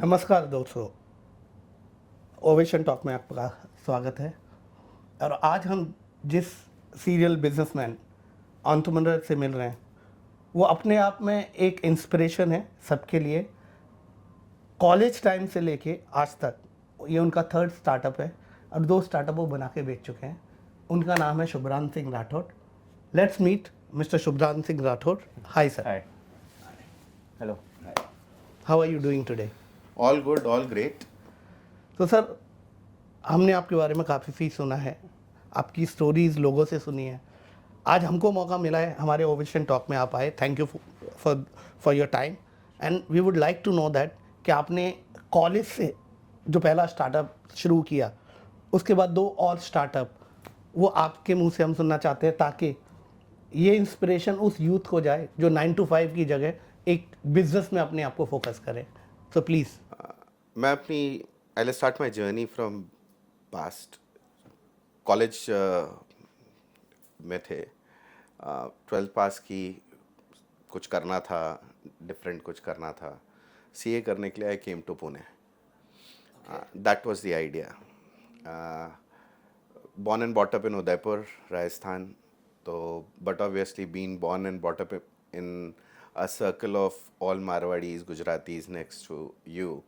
नमस्कार दोस्तों, ovation talk में आपका स्वागत है। और आज हम जिस सीरियल बिजनेसमैन एंटरप्रेन्योर से मिल रहे हैं वो अपने आप में एक इंस्पिरेशन है सबके लिए। कॉलेज टाइम से लेके आज तक ये उनका थर्ड स्टार्टअप है और 2 स्टार्टअप वो बना के बेच चुके हैं। उनका नाम है Shubhrant Singh Rathore. Let's meet mister Shubhrant Singh Rathore. Hi sir, Hi. Hello. Hi. How are you doing today? All good, all great. तो सर, हमने आपके बारे में काफ़ी सुना है, आपकी स्टोरीज लोगों से सुनी है। आज हमको मौका मिला है, हमारे ओवेशन टॉक में आप आए। Thank you for your time and we would like to know that कि आपने कॉलेज से जो पहला स्टार्टअप शुरू किया, उसके बाद 2 और स्टार्टअप, वो आपके मुंह से हम सुनना चाहते हैं ताकि ये इंस्पिरेशन उस यूथ को जाए जो 9 to 5 की जगह एक बिजनेस में अपने आप को फोकस करे। So please. मैं अपनी I'll start my journey from past. College में थे, 12th पास की, कुछ करना था, डिफरेंट कुछ करना था। सीए करने के लिए I came to Pune. That was the idea. Born and brought up in Udaipur, Rajasthan. So, but obviously being born and brought up in a circle of all Marwadis, Gujaratis next to you,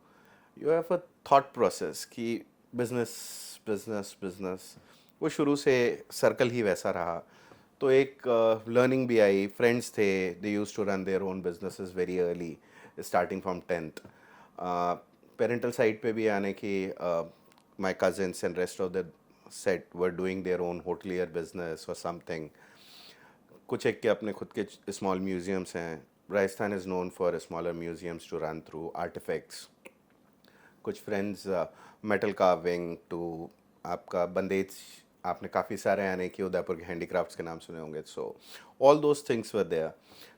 you have a thought process कि business, business, business. वो शुरू से circle ही वैसा रहा. तो एक learning भी आई. फ्रेंड्स थे, they used to run their own businesses very early, starting from 10th. Parental side पे भी आने की, my cousins and rest of the set were doing their own hotelier business और समथिंग. कुछ एक के अपने खुद के स्मॉल म्यूजियम्स हैं. Rajasthan is known for smaller museums to run through artifacts. कुछ फ्रेंड्स मेटल कार्विंग टू आपका बंदेज, आपने काफ़ी सारे आने की उदयपुर के हैंडीक्राफ्ट्स के नाम सुने होंगे. So all those things were there.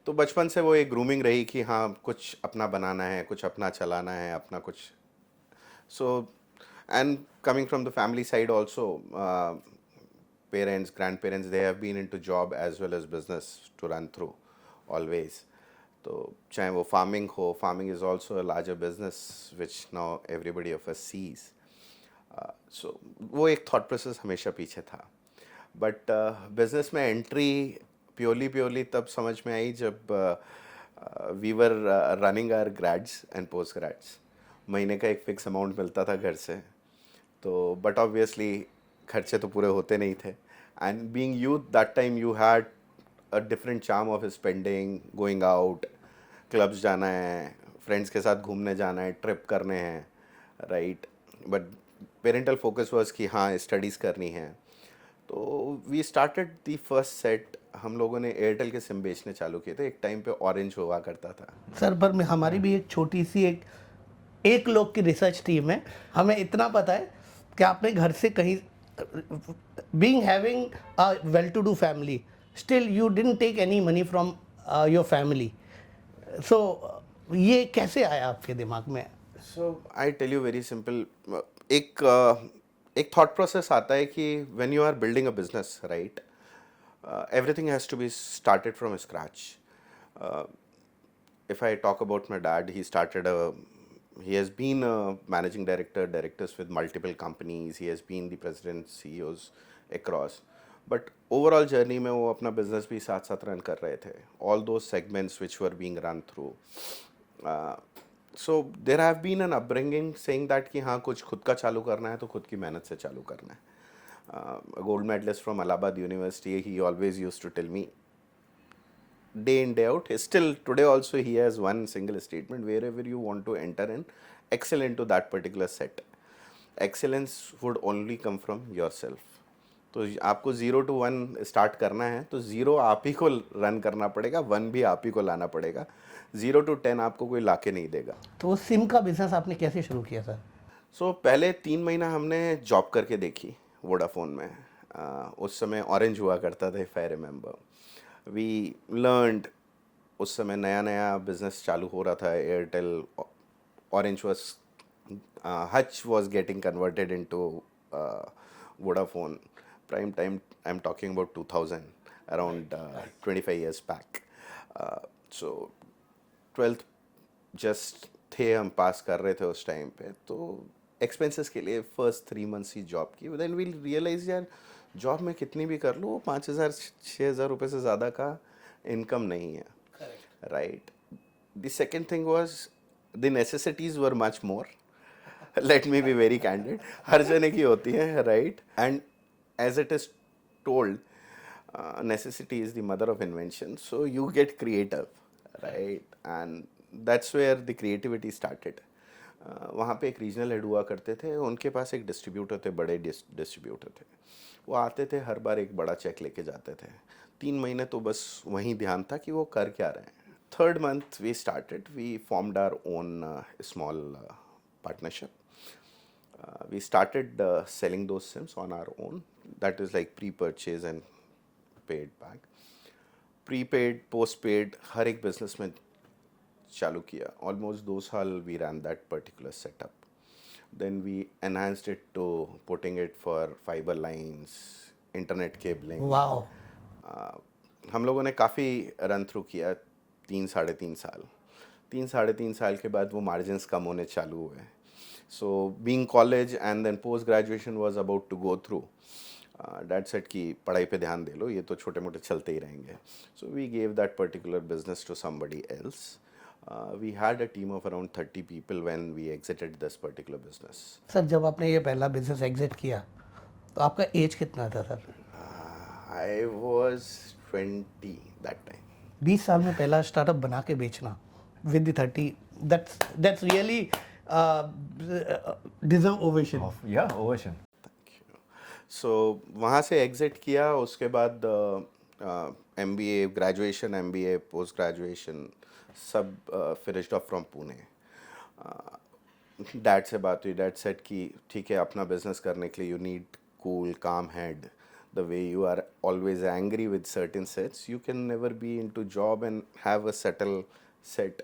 तो बचपन से वो एक ग्रूमिंग रही कि हाँ कुछ अपना बनाना है, कुछ अपना चलाना है, अपना कुछ. So, and coming from the family side also, parents, grandparents, they have been into job as well as business to run through always. तो चाहे वो farming हो, farming is also a larger business which now everybody of us sees. So वो एक thought process हमेशा पीछे था. But business में एंट्री प्योरली तब समझ में आई जब we were running our grades and post grades. महीने का एक फिक्स अमाउंट मिलता था घर से. तो बट ऑब्वियसली खर्चे तो पूरे होते नहीं थे. And being youth that time you had a different charm of spending, going out, clubs जाना है, फ्रेंड्स के साथ घूमने जाना है, ट्रिप करने हैं, right. But parental focus was कि हाँ स्टडीज़ करनी है. तो we started the first set. हम लोगों ने एयरटेल के सिम बेचने चालू किए थे. एक टाइम पे ऑरेंज हुआ करता था. सर, पर हमारी भी एक छोटी सी एक लोग की रिसर्च टीम है। हमें इतना पता है कि आपने घर से कहीं, being having a well to do family, still you didn't take any money from your family. So ये कैसे आया आपके दिमाग में? So I tell you very simple. एक एक थॉट प्रोसेस आता है कि when you are building a business, right, everything has to be started from scratch. If I talk about my dad, he has been a managing directors with multiple companies. He has been the president, CEOs across. But overall journey में वो अपना business भी साथ साथ run कर रहे थे. All those segments which were being run through. So there have been an upbringing saying that कि हाँ कुछ खुद का चालू करना है तो खुद की मेहनत से चालू करना है. A gold medalist from Allahabad University, he always used to tell me, day in day out, still today also he has one single statement: wherever you want to enter and excel into that particular set, excellence would only come from yourself. तो आपको 0 to 1 start करना है तो 0 आप ही को run करना पड़ेगा, 1 भी आप ही को लाना पड़ेगा. 0 to 10 आपको कोई लाके नहीं देगा. तो वो सिम का बिजनेस आपने कैसे शुरू किया सर? सो पहले 3 महीना हमने जॉब करके देखी वोडाफोन में. उस समय ऑरेंज हुआ करता था, if I remember. We learned. उस समय नया नया बिजनेस चालू हो रहा था. Airtel, Orange was, Hutch was getting converted into Vodafone. Prime time, I am talking about 2000, around 25 years back. So 12th, just थे, हम पास कर रहे थे उस टाइम पे, तो एक्सपेंसेस के लिए फर्स्ट 3 मंथ्स ही जॉब की, देन वील रियलाइज यार जॉब में कितनी भी कर लो वो 5,000 6,000 रुपये से ज़्यादा का इनकम नहीं है, right. The second thing was the necessities were much more. Let me be very candid, हर जने की होती है, right. And as it is told, necessity is the mother of invention, so you get creative, right. And that's where the creativity started. वहाँ पे एक regional head हुआ करते थे, उनके पास एक डिस्ट्रीब्यूटर थे, बड़े डिस्ट्रीब्यूटर थे. वो आते थे, हर बार एक बड़ा चेक लेके जाते थे. 3 महीने तो बस वहीं ध्यान था कि वो कर क्या रहे हैं. Third month we formed our own small partnership. We started selling those sims on our own. That is like pre-purchase and paid back. Prepaid, postpaid, हर एक बिजनेस में चालू किया. Almost 2 साल we ran that particular setup. Then we enhanced it to putting it for fiber lines, internet cabling. Wow. हम लोगों ने काफ़ी run through किया, 3 साढ़े 3 साल. 3 साढ़े 3 साल के बाद वो मार्जिन्स कम होने चालू हुए. So being college and then post graduation was about to go through, dad said कि पढ़ाई पे ध्यान दे लो, ये तो छोटे मोटे चलते ही रहेंगे. So we gave that particular business to somebody else. We had a team of around 30 people when we exited this particular business. Sir जब आपने ये पहला बिजनेस एग्जिट किया तो आपका एज कितना था sir? I was 20 that time. 20 साल में पहला स्टार्टअप बना के बेचना with the 30, that's really deserve ovation. Yeah, ovation. So वहाँ से एग्ज़िट किया. उसके बाद MBA, graduation, MBA, post graduation सब finished off from Pune. Dad से बात हुई. डैड सेड कि ठीक है, अपना बिजनेस करने के लिए you need cool calm head. The way you are always angry with certain sets, you can never be in to job and have a settle set.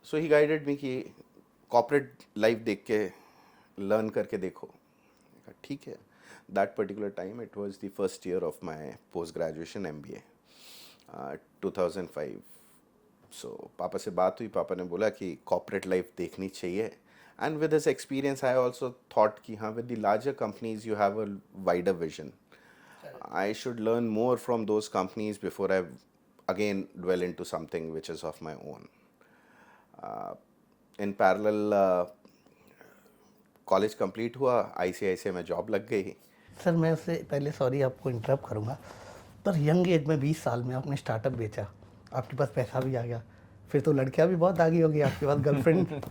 So he guided me कि corporate life देख के learn करके देखो. ठीक है. That particular time it was the first year of my post graduation MBA, 2005. सो पापा से बात हुई. पापा ने बोला कि कॉर्पोरेट लाइफ देखनी चाहिए. And with this experience I also thought कि हाँ, with the larger companies you have a wider vision. I should learn more from those companies before I again dwell into something which is of my own. In parallel, college complete हुआ, ICICI में job लग गई. Sir मैं उससे पहले sorry आपको interrupt करूँगा, पर यंग एज में 20 साल में आपने स्टार्टअप बेचा, आपके पास पैसा भी आ गया, फिर तो लड़कियाँ भी बहुत आ गई होगी आपके पास, गर्लफ्रेंड.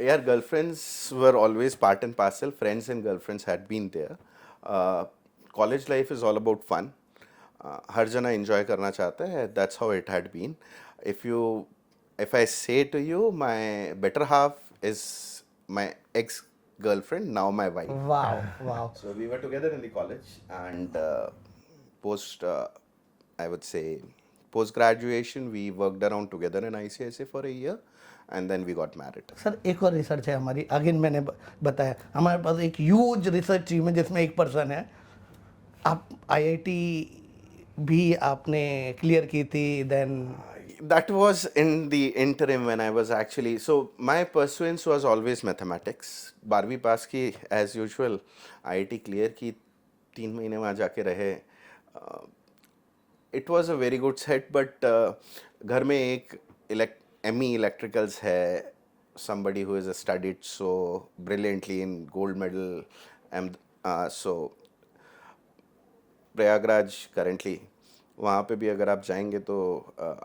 यार girlfriends were always part and parcel. Friends and girlfriends had been there. College life is all about fun. हर जना enjoy करना चाहता है. That's how it had been. If I say to you, my better half is my ex-girlfriend, now my wife. Wow wow. So we were together in the college, and I would say, post graduation, we worked around together in ICICI for a year, and then we got married. Sir एक और research है हमारी, again मैंने बताया हमारे पास एक huge research team है जिसमें एक पर्सन है. आप IIT भी आपने क्लियर की थी, then That was in the interim when I was actually, so my pursuance was always mathematics. 12वीं पास की as usual, IIT clear की, 3 महीने वहाँ जाके रहे. It was a very good set, but घर में एक ME electricals है, somebody who has studied so brilliantly in gold medal, and so Prayagraj currently, वहाँ पे भी अगर आप जाएंगे तो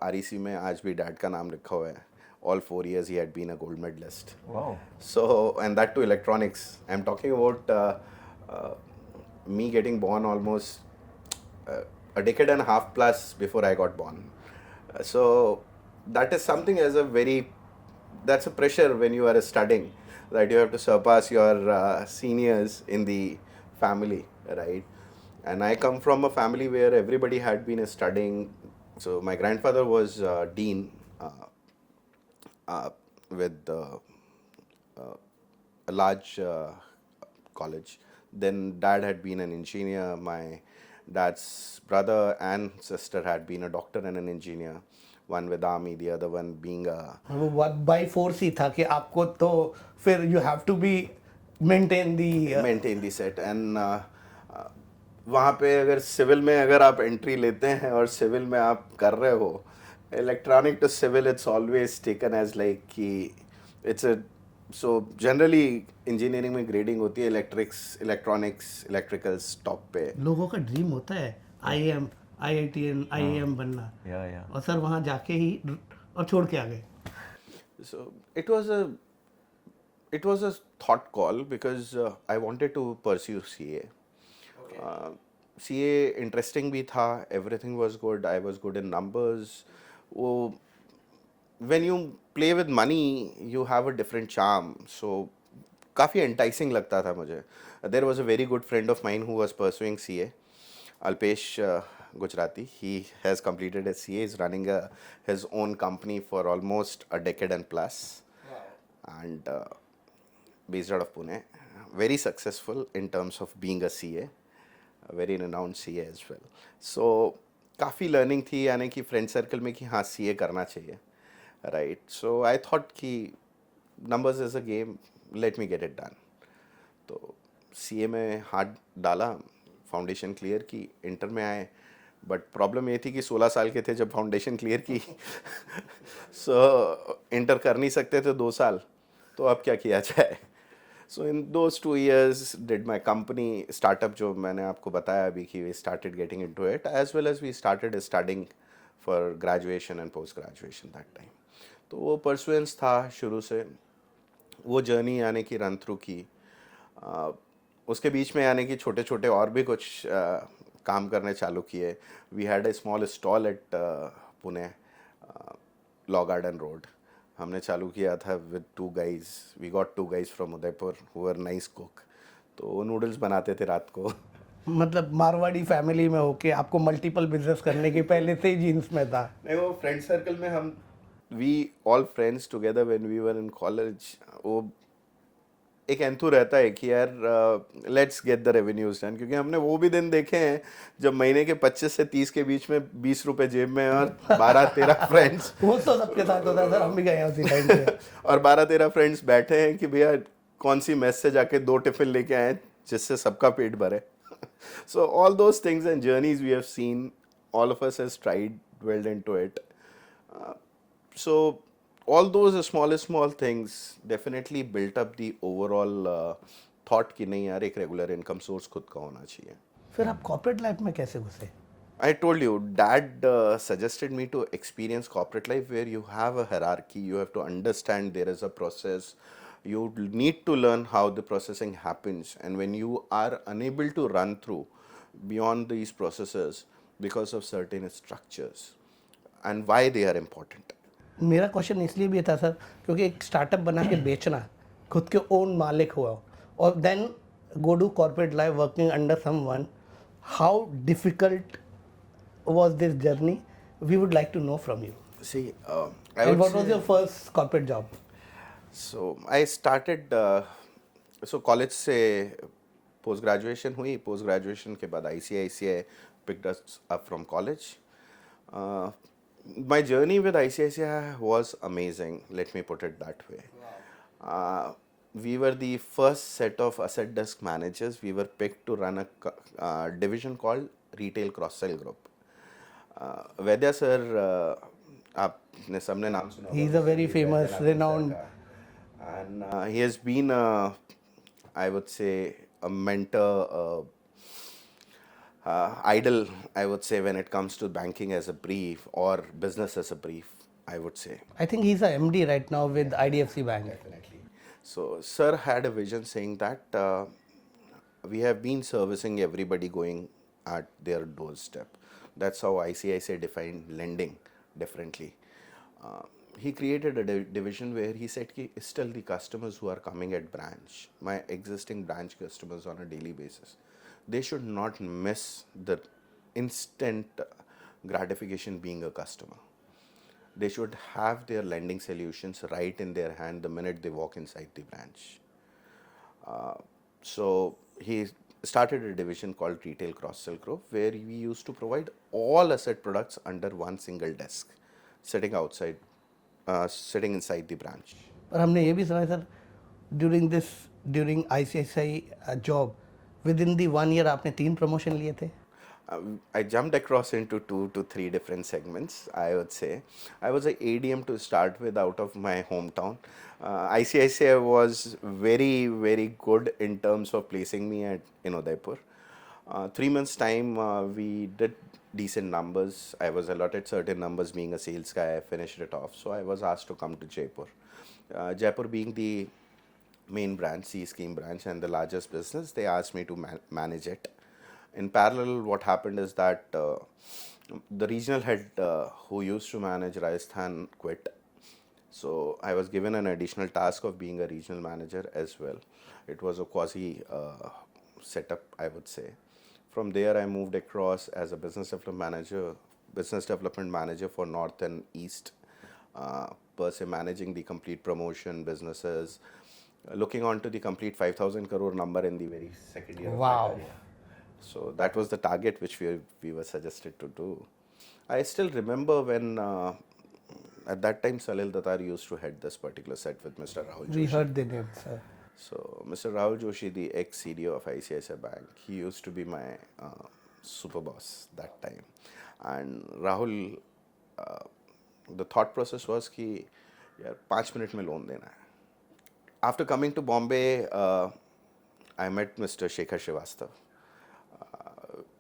REC में आज भी डैड का नाम लिखा हुआ है. All 4 years he had been a gold medalist. Wow. So, and that too electronics. I'm talking about me getting born almost a decade and a half plus before I got born. So that is something as a very, that's a pressure when you are studying, that you have to surpass your seniors in the family, right? And I come from a family where everybody had been studying. So my grandfather was dean with a large college. Then dad had been an engineer. My dad's brother and sister had been a doctor and an engineer. one with army, the other one being a वो by force ही था कि आपको तो फिर you have to be maintain the maintain the set and वहाँ पे अगर सिविल में अगर आप एंट्री लेते हैं और सिविल में आप कर रहे हो electronic to civil it's always taken as like कि it's a so generally engineering में ग्रेडिंग होती है इलेक्ट्रॉनिक्स इलेक्ट्रिकल्स टॉप पे लोगों का ड्रीम होता है IIM IITN IIM बनना या और सर वहाँ जाके ही और छोड़ के आ गए so it was a thought call because I wanted to pursue CA. CA interesting भी था, everything was good, I was good in numbers. वो when you play with money, you have a different charm. So काफ़ी enticing लगता था मुझे. There was a very good friend of mine who was pursuing CA, Alpesh Gujarati. He has completed his CA. He's running his own company for almost a decade and plus. And based out of Pune. Very successful in terms of being a CA, a very renowned CA as well. So काफ़ी learning थी यानी कि friend circle में कि हाँ CA करना चाहिए right so I thought कि numbers is a game let me get it done तो CA में हाथ डाला फाउंडेशन क्लियर की इंटर में आए बट प्रॉब्लम ये थी कि 16 साल के थे जब फाउंडेशन क्लियर की सो इंटर कर नहीं सकते थे 2 साल तो अब क्या किया जाए so in those 2 years did my company startup जो मैंने आपको बताया अभी कि we started getting into it as well as we started studying for graduation and post graduation that time तो वो परसुएंस था शुरू से वो जर्नी यानी कि रन थ्रू की उसके बीच में यानी कि छोटे छोटे और भी कुछ काम करने चालू किए we had a small stall at Pune Law Garden Road हमने चालू किया था with 2 guys we got 2 guys from Udaipur who were nice cook तो वो नूडल्स बनाते थे रात को मतलब मारवाड़ी फैमिली में होके आपको मल्टीपल बिजनेस करने के पहले से ही जीन्स में था नहीं वो फ्रेंड सर्कल में हम we all friends together when we were in college वो एक एंथू रहता है कि यार let's get the revenues done क्योंकि हमने वो भी दिन देखे हैं जब महीने के 25 से 30 के बीच में 20 रुपए जेब में और 12-13 फ्रेंड्स वो तो सबके साथ होता है सर हम भी गए हैं उसी टाइम पे और 12-13 फ्रेंड्स बैठे हैं कि भैया कौन सी मेस से जाके 2 टिफिन लेके आए जिससे सबका पेट भरे so all those things and journeys we have seen all of us has tried dwelled into it so all those small things definitely built up the overall thought कि नहीं यार एक रेगुलर इनकम सोर्स खुद का होना चाहिए फिर आप कॉर्पोरेट लाइफ में कैसे घुसे I told you, Dad suggested me to experience corporate life where you have a hierarchy, you have to understand there is a process, you need to learn how the processing happens, and when you are unable to run through beyond these processes because of certain structures and why they are important. मेरा question इसलिए भी था sir क्योंकि एक startup बना के बेचना खुद के ओन मालिक हुआ और then go to corporate life working under someone how difficult was this journey we would like to know from you See, I and would what say, was your first corporate job so I started so college से post graduation हुई post graduation के बाद ICICI picked us up from college my journey with ICICI was amazing let me put it that way we were the first set of asset desk managers we were picked to run a division called retail cross sell group वैद्या sir आपने सबने नाम सुना he is a very famous renowned and he has been I would say a mentor idol I would say when it comes to banking as a brief or business as a brief I would say I think he's a MD right now with IDFC Bank definitely so sir had a vision saying that we have been servicing everybody going at their doorstep that's how ICICI defined lending differently he created a division where he said ki still the customers who are coming at branch my existing branch customers on a daily basis they should not miss the instant gratification being a customer they should have their lending solutions right in their hand the minute they walk inside the branch so he started a division called Retail Cross Sell Group where we used to provide all asset products under one single desk. sitting inside the branch. पर हमने ये भी सुना है sir, during ICICI job with in the 1 year आपने 3 promotion लिए थे. I jumped across into 2 to 3 different segments, I would say. I was a ADM to start with out of my hometown. ICICI was very, very good in terms of placing me in Udaipur. 3 months' time, we did decent numbers. I was allotted certain numbers being a sales guy. I finished it off. So I was asked to come to Jaipur. Jaipur being the main branch, C scheme branch, and the largest business, they asked me to manage it. In parallel, what happened is that the regional head who used to manage Rajasthan quit. So I was given an additional task of being a regional manager as well. It was a quasi setup, I would say. From there, I moved across as a business development manager for North and East, per se managing the complete promotion businesses, looking on to the complete 5,000 crore number in the very second year of my Wow. career. So that was the target which we were suggested to do. I still remember when at that time Salil Datar used to head this particular set with Mr. Rahul We Joshi. heard the name, sir. So Mr. Rahul Joshi, the ex-CDO of ICICI Bank, he used to be my super boss that time. And Rahul, the thought process was कि यार 5 minute में loan देना है. After coming to Bombay, I met Mr. Shekhar Srivastava.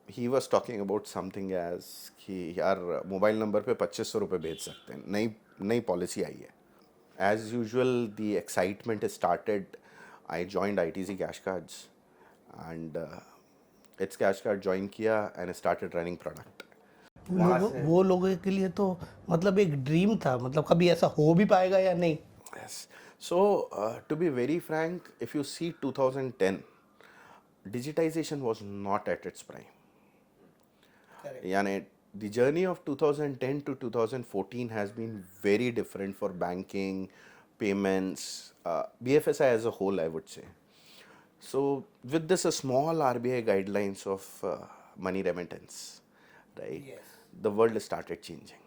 He was talking about something as कि यार mobile number पे 2500 रुपये भेज सकते हैं, नई पॉलिसी आई है. As usual, the excitement started. I joined ITC Cash Cards and its Cash Card join किया and started running product. वो लोगों के लिए तो मतलब एक ड्रीम था, मतलब कभी ऐसा हो भी पाएगा या नहीं. Yes. So, to be very frank, if you see 2010, digitization was not at its prime. यानी the journey of 2010 to 2014 has been very different for banking, payments, BFSI as a whole, I would say. So, with this, a small RBI guidelines of money remittance, right? Yes. The world started changing.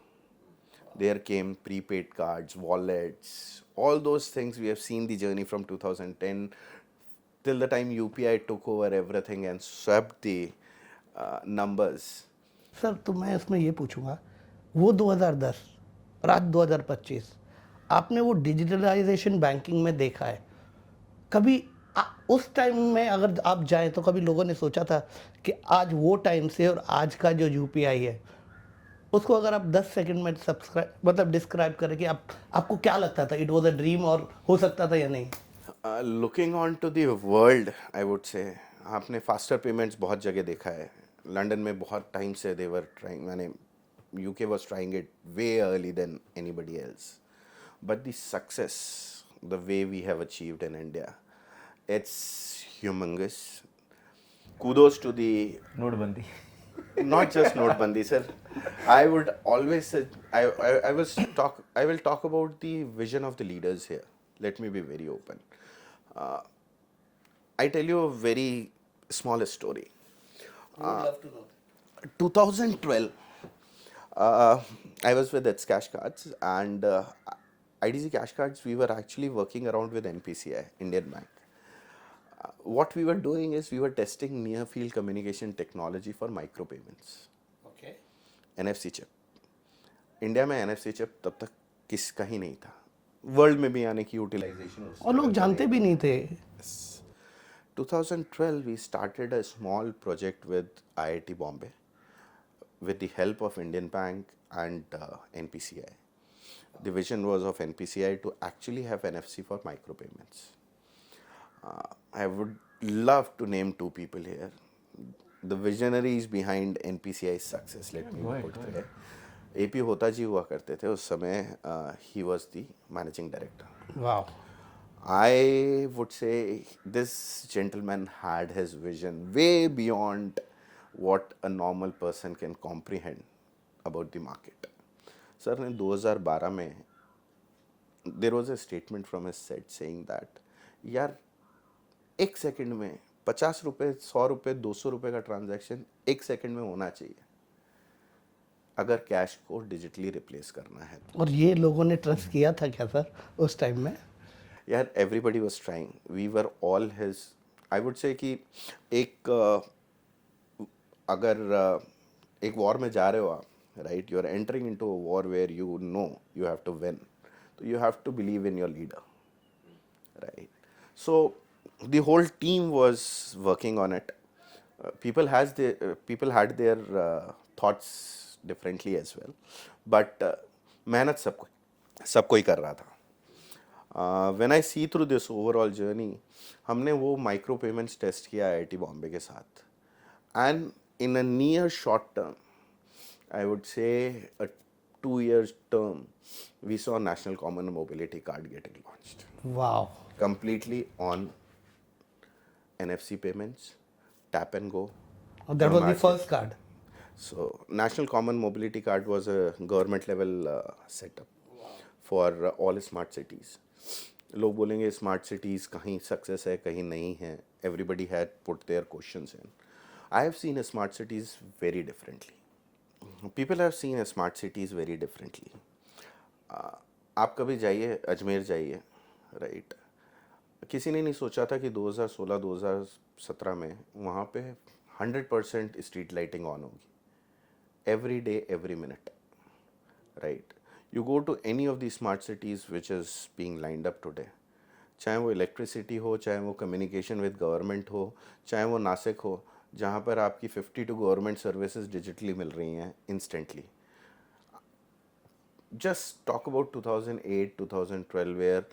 There came prepaid cards, wallets, all those things. We have seen the journey from 2010 till the time UPI took over everything and swept the numbers. Sir तो मैं इसमें ये पूछूंगा, वो 2010 और आज 2025 आपने वो डिजिटलाइजेशन बैंकिंग में देखा है. कभी उस टाइम में अगर आप जाएं तो कभी लोगों ने सोचा था कि आज वो टाइम से और आज का जो यूपीआई है उसको अगर आप 10 सेकंड में डिस्क्राइब करें कि आपको क्या लगता था, इट वाज अ ड्रीम और हो सकता था या नहीं. Looking on to the world, I would say आपने फास्टर पेमेंट्स बहुत जगह देखा है. लंदन में बहुत टाइम से दे वर ट्राइंग, मैंने UK was trying it way early than anybody else. But the success the way we have achieved in India, it's humongous. Kudos to the नोटबंदी. not just Notbandi, sir. I would always say I will talk about the vision of the leaders here. Let me be very open. I tell you a very small story. would love to know. 2012, I was with its Cash Cards and IDC Cash Cards. We were actually working around with NPCI, Indian Bank. What we were doing is we were testing near field communication technology for micro payments. Okay. NFC chip. India में NFC chip तब तक किसका ही नहीं था. World में भी आने की यूटिलाइजेशन और लोग जानते भी नहीं थे. 2012 we started a small project with IIT Bombay with the help of Indian Bank and NPCI. The vision was of NPCI to actually have NFC for micro payments. I would love to name 2 people here. The visionaries behind NPCI's success. Let me put it there. AP होता जी हुआ करते थे उस समय. He was the managing director. Wow. I would say this gentleman had his vision way beyond what a normal person can comprehend about the market. Sir ने 2012 में there was a statement from his set saying that यार 1 second में 50 रुपये, 100 रुपये, 200 रुपये का transaction 1 second में होना चाहिए. अगर कैश को डिजिटली रिप्लेस करना है तो। और ये लोगों ने ट्रस्ट किया था क्या सर उस टाइम में? यार everybody was trying, we were all his, I would say कि एक अगर एक वॉर में जा रहे हो आप, right, you are entering into a war where you know you have to win, तो you have to believe in your leader, right? So the whole team was working on it. People had their thoughts differently as well, but मेहनत सबको ही कर रहा था. When I see through this overall journey, हमने वो micro payments test किया IIT Bombay के साथ, and in a near short term, I would say a 2 years term, we saw National Common Mobility Card getting launched. वाह, Completely on NFC payments, tap and go. That was the Market. First card. So, National Common Mobility Card was a government level setup for all smart cities. लोग बोलेंगे smart cities कहीं success है कहीं नहीं है. Everybody had put their questions in. I have seen smart cities very differently. People have seen smart cities very differently. आप कभी जाइए अजमेर जाइए, राइट, किसी ने नहीं सोचा था कि 2016-2017 में वहाँ पे 100% स्ट्रीट लाइटिंग ऑन होगी, every day every minute, right. You go to any of the smart cities which is being lined up today, चाहे वो इलेक्ट्रिसिटी हो, चाहे वो कम्युनिकेशन विद गवर्नमेंट हो, चाहे वो नासिक हो, जहाँ पर आपकी 52 गवर्नमेंट सर्विसेज डिजिटली मिल रही हैं instantly. Just talk about 2008-2012 where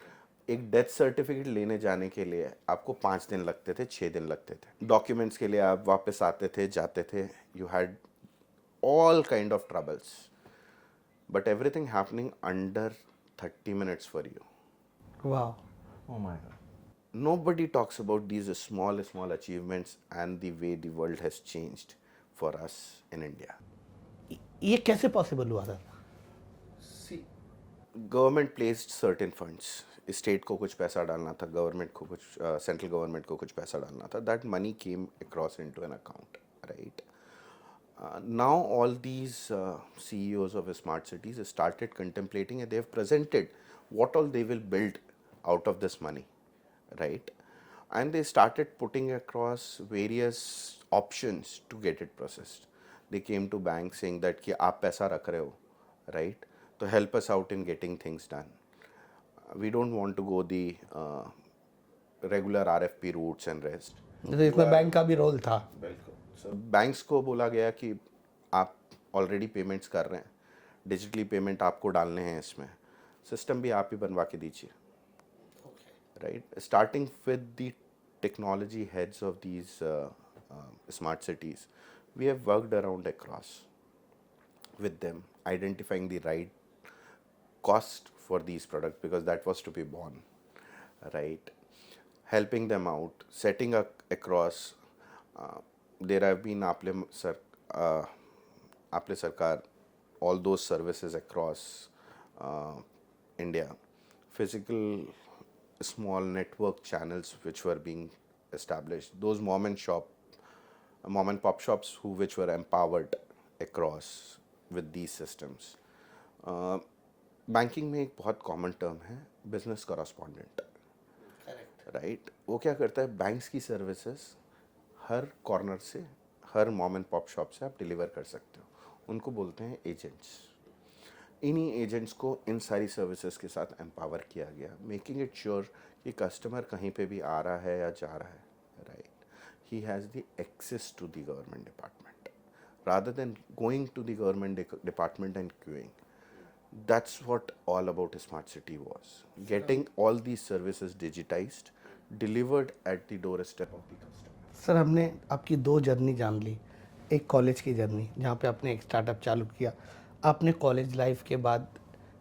एक डेथ सर्टिफिकेट लेने जाने के लिए आपको 5 दिन लगते थे, 6 दिन लगते थे. डॉक्यूमेंट्स के लिए आप वापस आते थे, जाते थे, you had all kind of troubles, but everything happening under 30 minutes for you. वाह. Oh my God. Nobody talks about these small achievements and the way the world has changed for us in India. ये कैसे possible हुआ sir? See, government placed certain funds. State को कुछ पैसा डालना था, government को कुछ, सेंट्रल गवर्नमेंट को कुछ पैसा डालना था. That money came across into an account, right. Now all these CEOs of smart cities started contemplating and they have presented what all they will build out of this money, right? And they started putting across various options to get it processed. They came to banks saying that कि आप पैसा रख रहे हो, right? तो help us out in getting things done. We don't want to go the regular RFP routes and rest. तो इसमें bank का भी रोल था. बिल्कुल. सो बैंक्स को बोला गया कि आप ऑलरेडी पेमेंट्स कर रहे हैं, डिजिटली पेमेंट आपको डालने हैं, इसमें सिस्टम भी आप ही बनवा के दीजिए, right. Starting with the technology heads of these smart cities, we have worked around across with them, identifying the right cost for these products because that was to be born, right? Helping them out, setting up across. There have been Aple Sarkar, all those services across India, physical small network channels which were being established. Those mom and pop shops which were empowered across with these systems. Banking में एक बहुत common term है business correspondent, right. वो क्या करता है, banks की services हर corner से, her mom and pop shop से आप डिलीवर कर सकते हो. उनको बोलते हैं एजेंट्स. इन्हीं एजेंट्स को इन सारी सर्विसेज के साथ एम्पावर किया गया, मेकिंग इट श्योर कि कस्टमर कहीं पे भी आ रहा है या जा रहा है, right, he has the access to the government department rather than going to the government department and queuing. That's what all about a smart city was. Getting all these services digitized, delivered at the doorstep of the customer. Sir हमने आपकी 2 journey जान ली. एक college की journey जहाँ पे आपने एक startup चालू किया, आपने कॉलेज लाइफ के बाद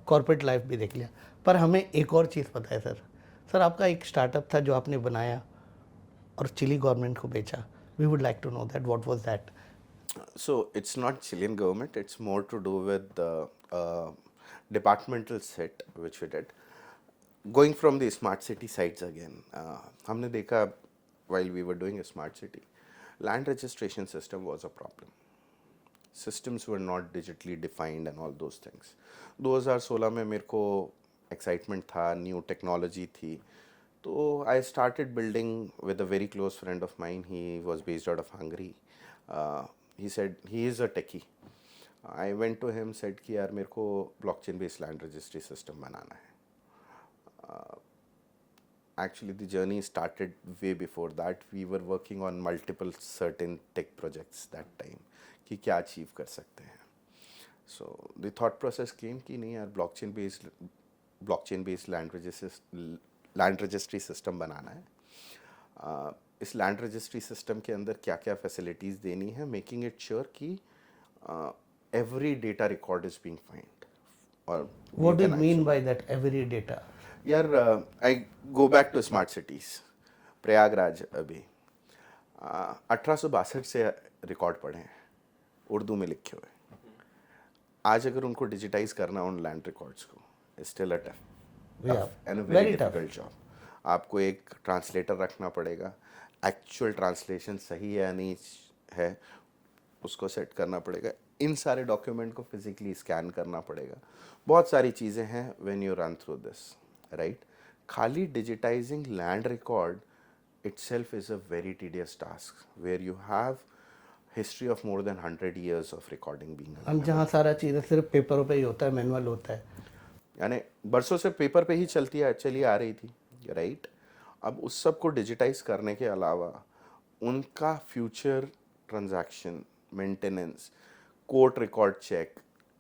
कॉर्पोरेट लाइफ भी देख लिया, पर हमें एक और चीज़ पता है सर. सर आपका एक स्टार्टअप था जो आपने बनाया और चिली गवर्नमेंट को बेचा. We would like to know that, what was that? So it's not Chilean government, it's more to do with the departmental set which we did. Going from the smart city sites again, हमने देखा while we were doing a smart city, land registration system was a problem. systems were not digitally defined and all those things. 2016 में मेरे को excitement था, new technology थी, तो I started building with a very close friend of mine. He was based out of Hungary. He said he is a techie. I went to him, said कि यार मेरे को blockchain based land registry system बनाना है. Actually the journey started way before that. We were working on multiple certain tech projects that time कि क्या achieve कर सकते हैं. So the thought process came कि नहीं यार blockchain based land registry system बनाना है. इस land registry system के अंदर क्या क्या facilities देनी है, making it sure कि every data record is being found. और What do you mean by that every data? यार I go back to smart cities. Prayagraj अभी 1862 से रिकॉर्ड पढ़े हैं, उर्दू में लिखे हुए. आज अगर उनको डिजिटाइज करना उन लैंड रिकॉर्ड्स को, still a tough and very difficult job. आपको एक ट्रांसलेटर रखना पड़ेगा, एक्चुअल ट्रांसलेशन सही है या नहीं है उसको सेट करना पड़ेगा, इन सारे डॉक्यूमेंट को फिजिकली स्कैन करना पड़ेगा. बहुत सारी चीज़ें हैं when you run through this, right. खाली digitising land record itself is a very tedious task where you have history of more than 100 years of recording being हम जहाँ सारा चीज़ें सिर्फ पेपरों पे ही होता है, मैनुअल होता है. यानी बरसों से पेपर पे ही चली आ रही थी, राइट. अब उस सब को डिजिटाइज करने के अलावा उनका future transaction, maintenance, court record check,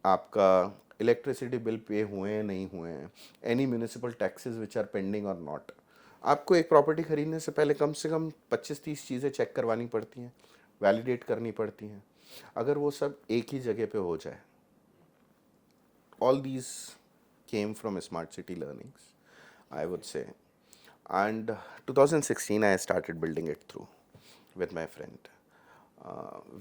आपका इलेक्ट्रिसिटी बिल पे हुए हैं नहीं हुए हैं, any municipal taxes which are pending और नॉट. आपको एक प्रॉपर्टी खरीदने से पहले कम से कम 25-30 चीज़ें चेक करवानी पड़ती हैं, वैलिडेट करनी पड़ती हैं. अगर वो सब एक ही जगह पे हो जाए, all these came from smart city learnings I would say. And 2016 I started building it through with my friend.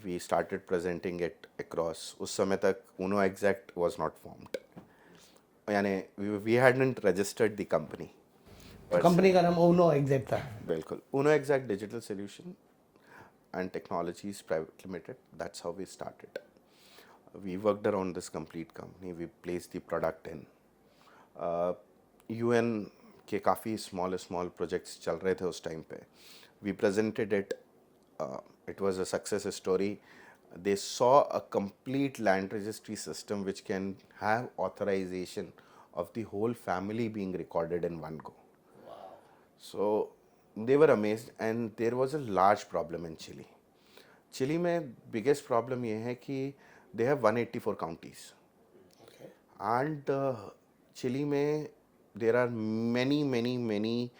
We started presenting it across. उस समय तक Uno Exact was not formed, यानी we hadn't registered the company. Company का नाम Uno Exact था. बिल्कुल, Uno Exact digital solution and technologies private limited, that's how we started. We worked around this complete company. We placed the product in. UN के काफ़ी small projects चल रहे थे उस टाइम पे. We presented it. It was a success story. They saw a complete land registry system which can have authorization of the whole family being recorded in one go. So they were amazed, and there was a large problem in Chile. Chile में biggest problem ये है कि they have 184 counties. Okay. And Chile में there are many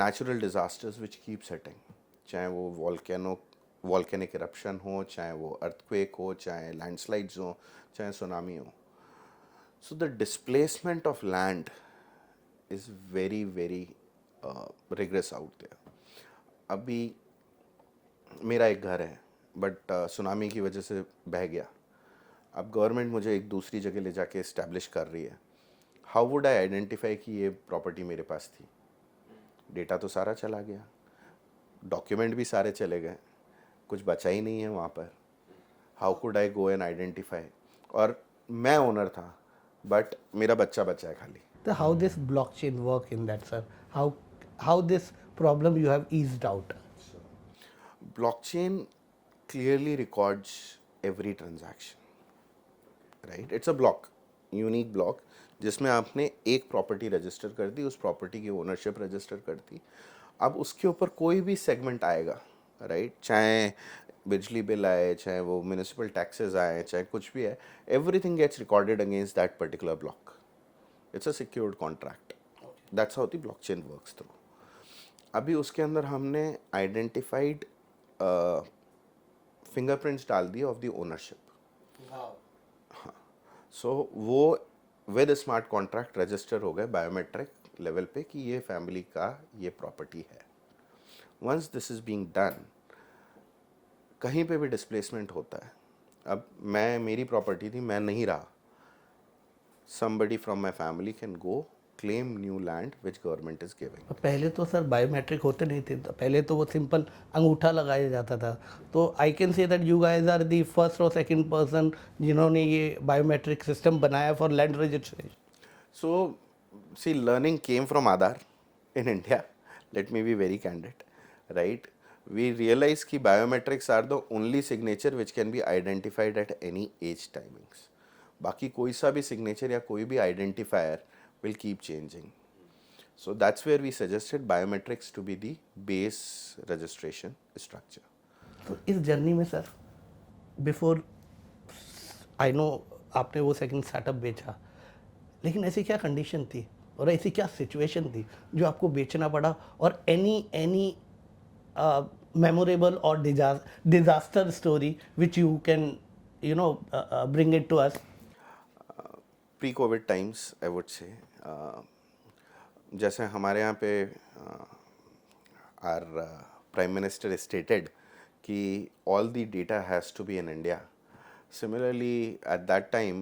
natural disasters which keep hitting. चाहे वो volcanic eruption हो, चाहे वो earthquake हो, चाहे landslides हो, चाहे tsunami हो. So the displacement of land is very rigorous out there. अभी मेरा एक घर है, बट सुनामी की वजह से बह गया. अब गवर्नमेंट मुझे एक दूसरी जगह ले जाके इस्टेब्लिश कर रही है. हाउ वुड आई आइडेंटिफाई कि ये प्रॉपर्टी मेरे पास थी? डेटा तो सारा चला गया, डॉक्यूमेंट भी सारे चले गए, कुछ बचा ही नहीं है वहाँ पर. How could I go and identify? और मैं ओनर था, बट मेरा बच्चा बचा है खाली. So how this blockchain work in that, sir? How this problem you have eased out? Blockchain clearly records every transaction, right? It's a block, unique block, जिसमें आपने एक प्रॉपर्टी रजिस्टर कर दी, उस प्रॉपर्टी की ओनरशिप रजिस्टर कर दी. अब उसके ऊपर कोई भी सेगमेंट आएगा, राइट, चाहे बिजली बिल आए, चाहे वो म्यूनिसिपल टैक्सेस आए, चाहे कुछ भी है, everything gets recorded against that particular block. It's a secured contract. That's how the blockchain works through. अभी उसके अंदर हमने आइडेंटिफाइड फिंगरप्रिंट्स डाल दिए ऑफ द ओनरशिप. हाँ, सो वो विद स्मार्ट कॉन्ट्रैक्ट रजिस्टर हो गए बायोमेट्रिक लेवल पे कि ये फैमिली का ये प्रॉपर्टी है. Once this is being done, कहीं पे भी डिस्प्लेसमेंट होता है. अब मेरी प्रॉपर्टी थी, मैं नहीं रहा, somebody from my family can go claim new land which government is giving. पहले तो सर बायोमेट्रिक होते नहीं थे, तो पहले तो वो सिंपल अंगूठा लगाया जाता था. तो I can say that you guys are the first और सेकंड पर्सन जिन्होंने ये बायोमेट्रिक सिस्टम बनाया for land registration. So, see, learning came from Aadhaar in India. Let me be very candid, right? We realize कि biometrics are the only signature which can be identified at any age timings. बाकी कोई सा भी signature या कोई भी identifier will keep changing. So that's where we suggested biometrics to be the base registration structure. तो इस जर्नी में सर बिफोर आई नो आपने वो सेकंड स्टार्टअप बेचा, लेकिन ऐसी क्या कंडीशन थी और ऐसी क्या सिचुएशन थी जो आपको बेचना पड़ा, और एनी मेमोरेबल और disaster story which you can bring it to us. Pre-COVID times, I would say, जैसे हमारे यहाँ पे our Prime Minister stated कि all the data has to be in India. Similarly, at that time,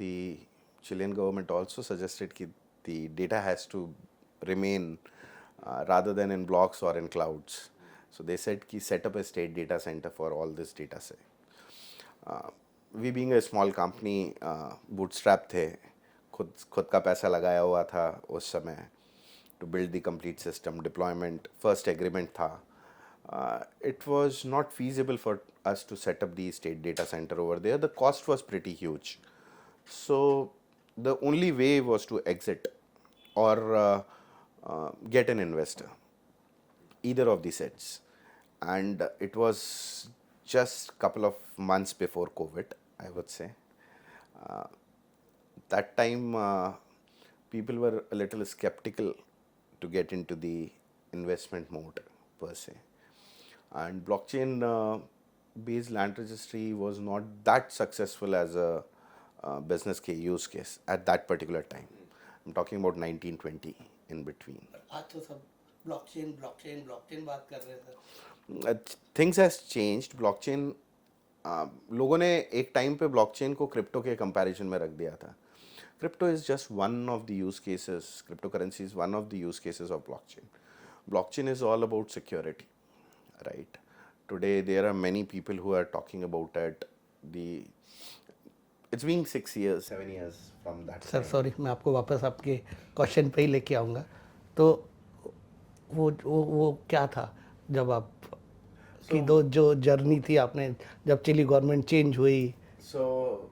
the Chilean government also suggested कि the data has to remain rather than in blocks or in clouds. So they said कि set up a state data center for all this data set. We being a small company, bootstrap थे, खुद का पैसा लगाया हुआ था उस समय to build the complete system. Deployment, first agreement था. It was not feasible for us to set up the state data center over there. The cost was pretty huge. So the only way was to exit or get an investor, either of the sets. And it was just couple of months before COVID, I would say. That time people were a little skeptical to get into the investment mode per se. And blockchain based land registry was not that successful as a business use case at that particular time. I'm talking about 1920 in between. आज तो सब blockchain बात कर रहे हैं sir. Things has changed. Blockchain लोगों ने एक टाइम पे ब्लॉकचेन को क्रिप्टो के कंपैरिजन में रख दिया था. Crypto is just one of the use cases. Cryptocurrency is one of the use cases of blockchain. Blockchain is all about security, right? Today there are many people who are talking about it. It's been 6 years, 7 years from that. Sir sorry, मैं आपको वापस आपके question पे ही लेके आऊँगा. तो वो क्या था जब आप की दो जो जर्नी थी आपने जब चिली गवर्नमेंट चेंज हुई. So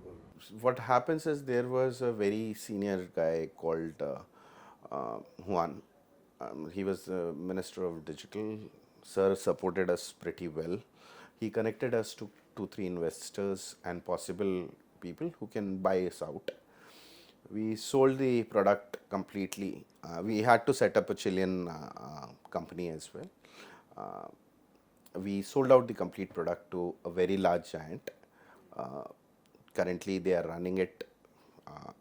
what happens is there was a very senior guy called Juan. He was the Minister of Digital. Sir supported us pretty well. He connected us to 2-3 investors and possible people who can buy us out. We sold the product completely. We had to set up a Chilean company as well. We sold out the complete product to a very large giant. Currently, they are running it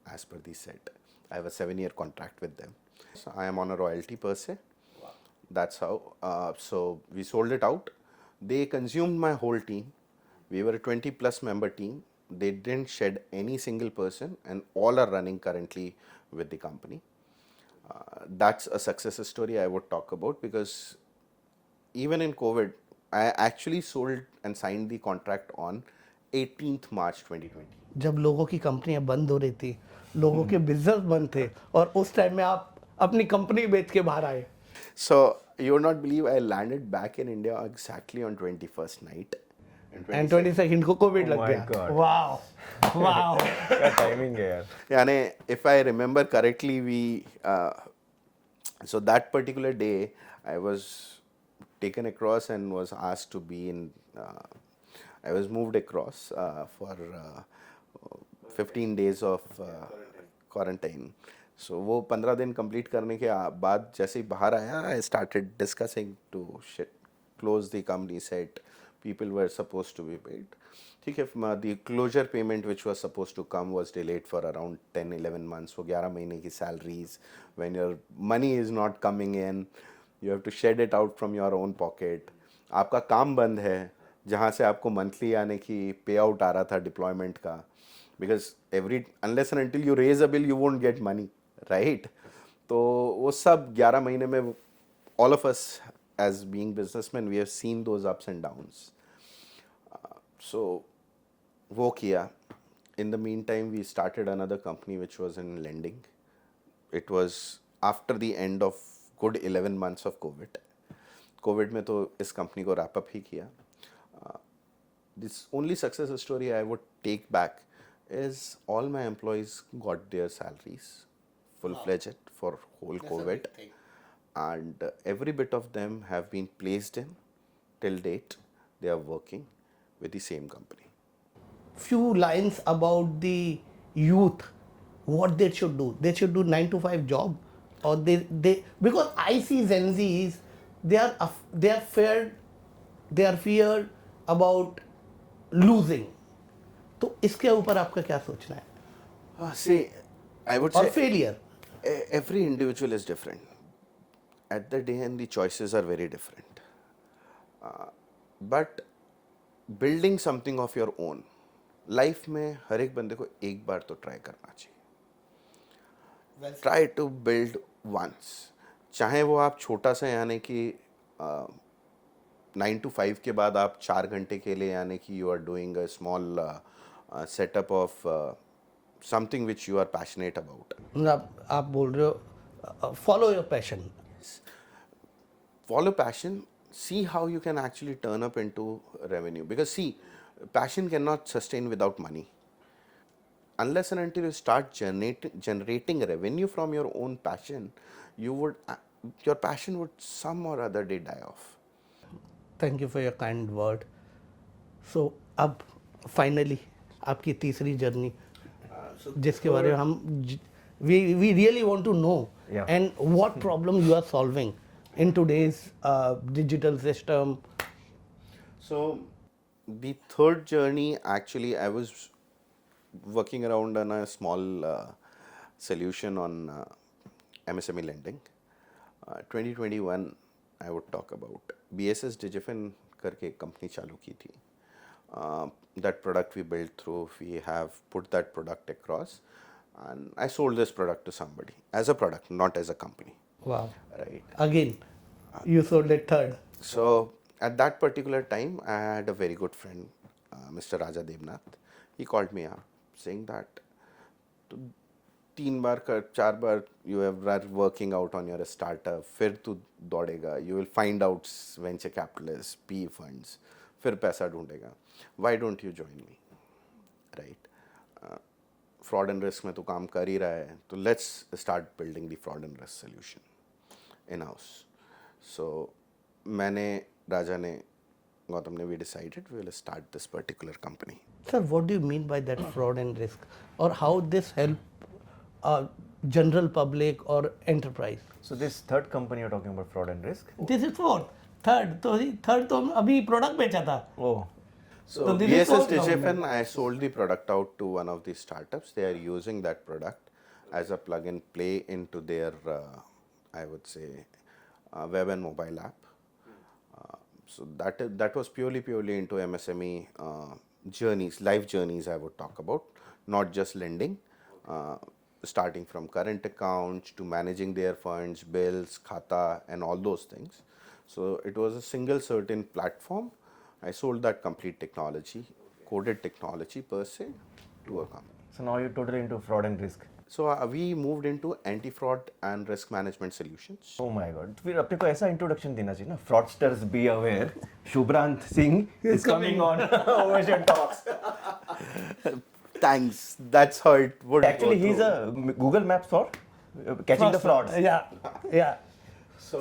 as per the set. I have a 7-year contract with them. So I am on a royalty per se. That's how. So we sold it out. They consumed my whole team. We were a 20+ member team. They didn't shed any single person, and all are running currently with the company. That's a success story I would talk about, because even in COVID, I actually sold and signed the contract on 18th March 2020. जब लोगों की कंपनियां बंद हो रही थी, लोगों के बिजनेस बंद थे, और उस टाइम में आप अपनी कंपनी बेच के बाहर आए. So you would not believe I landed back in India exactly on 21st night. And 22nd को कोविड लग my गया. God. वाओ क्या टाइमिंग है यार. यानी if I remember correctly, so that particular day I was taken across and was asked to be in. I was moved across for 15 days of quarantine. So वो 15 दिन complete करने के बाद जैसे ही बाहर आया, I started discussing to close the company set. People were supposed to be paid. ठीक है, the closure payment which was supposed to come was delayed for around 10-11 months. वो 11 महीने की salaries. When your money is not coming in, you have to shed it out from your own pocket. आपका काम बंद है जहाँ से आपको monthly आने की payout आ रहा था deployment का. Because unless and until you raise a bill, you won't get money, right. तो वो सब 11 महीने में all of us as being businessmen we have seen those ups and downs. So वो किया. In the meantime we started another company which was in lending. It was after the end of good 11 months of COVID. Covid में तो इस company को wrap up ही किया. This only success story I would take back is all my employees got their salaries full-fledged for whole COVID, and every bit of them have been placed in till date. They are working with the same company. Few lines about the youth, what they should do. They should do 9 to 5 job, or they because I see Gen Zs, they are feared about losing. तो इसके ऊपर आपका क्या सोचना है? See, I would और say failure. every individual is different. At the day end, the choices are very different. But building something of your own, life में हर एक बंदे को एक बार तो ट्राई करना चाहिए. ट्राई टू बिल्ड वंस, चाहे वो आप छोटा सा यानी कि 9 to 5 के बाद आप 4 घंटे के लिए यानी कि you are doing a small setup of something which you are passionate about. आप बोल रहे हो follow your passion. Follow passion, see how you can actually turn up into revenue, because see, passion cannot sustain without money. Unless and until you start generating revenue from your own passion, your passion would some or other day die off. Thank you for your kind word. So अब finally आपकी तीसरी journey जिसके बारे में हम we really want to know Yeah. And what problem you are solving in today's digital system. So the third journey, actually, I was working around on a small solution on MSME lending. 2021 I would talk about. BSS Digifin करके एक company चालू की थी. That product we built through, we have put that product across, and I sold this product to somebody as a product, not as a company. Wow. Right. Again you sold it third. So at that particular time, I had a very good friend, Mr. Raja Devnath. He called me up saying that "तू 3 बार 4 बार you are working out on your startup, फिर तू दौड़ेगा, you will find out venture capitalists, PE funds, फिर पैसा ढूंढेगा. Why don't you join me? Right? Fraud and risk में तू काम कर ही रहा है, तो let's start building the fraud and risk solution in house. So मैंने राजा ने गौतम ने we decided we will start this particular company. Sir, what do you mean by that fraud and risk, or how this help general public or enterprise? So this third company you're talking about, fraud and risk. This is fourth. Third तो हम अभी product बेचा था. Oh, So So this is BSS fourth Digifin, I sold the product out to one of the startups. They are using that product as a plug and play into their, I would say, web and mobile app. So that was purely into MSME journeys, life journeys I would talk about, not just lending, starting from current accounts to managing their funds, bills, khata, and all those things. So it was a single certain platform. I sold that complete technology, coded technology per se, to a company. so now you're totally into fraud and risk. So we moved into anti-fraud and risk management solutions. Oh my God. फिर अपने को ऐसा introduction देना चाहिए ना, fraudsters be aware, Shubhrant Singh is coming on Ovation Talks. Thanks. That's how it would Actually go he's through. a Google Maps for catching the frauds. Yeah.